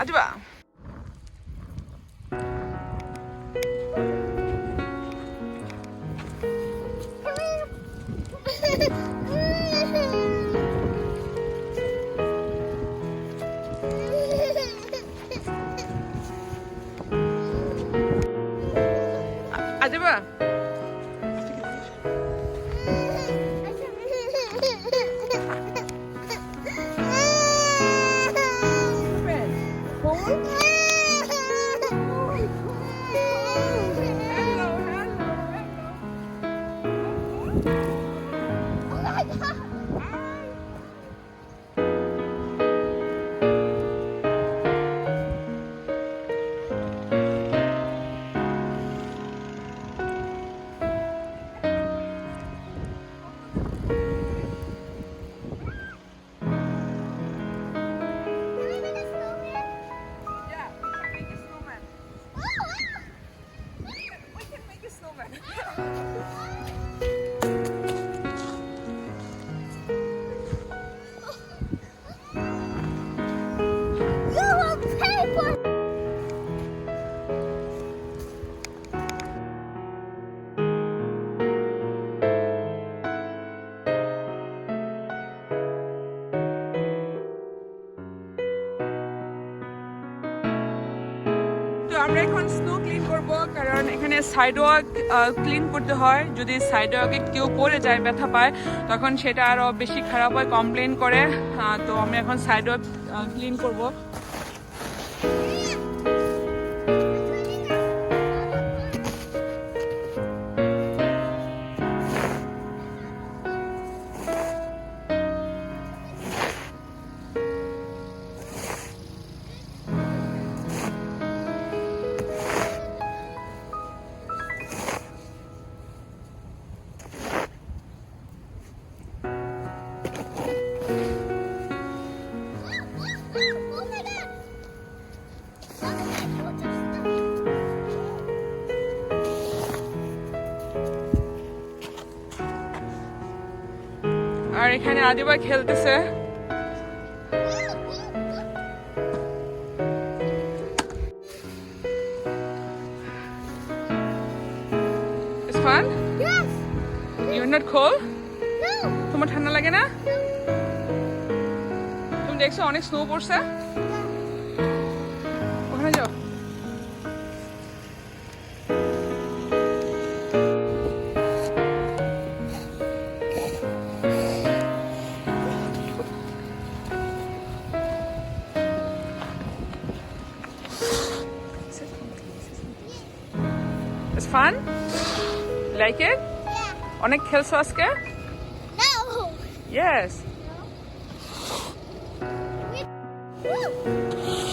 Adiba. Adiba. আমরা এখন snow clean করব কারণ এখানে সাইডওয়াক ক্লিন করতে হয় যদি সাইডওয়াকে কেউ পড়ে যায় ব্যথা পায় তখন সেটা আরো বেশি খারাপ হয় কমপ্লেন করে তো আমরা এখন সাইডওয়াক ক্লিন করব আর এখানে আদিবা খেলতেছে It's fun? Yes. You're not cold? No. তোমার ঠান্ডা লাগে না তুমি দেখছো অনেক স্নো পড়ছে ওখানে যাও It's fun? Like it? Yeah. অনেক খেলছো আজকে? No. Yes. Woo.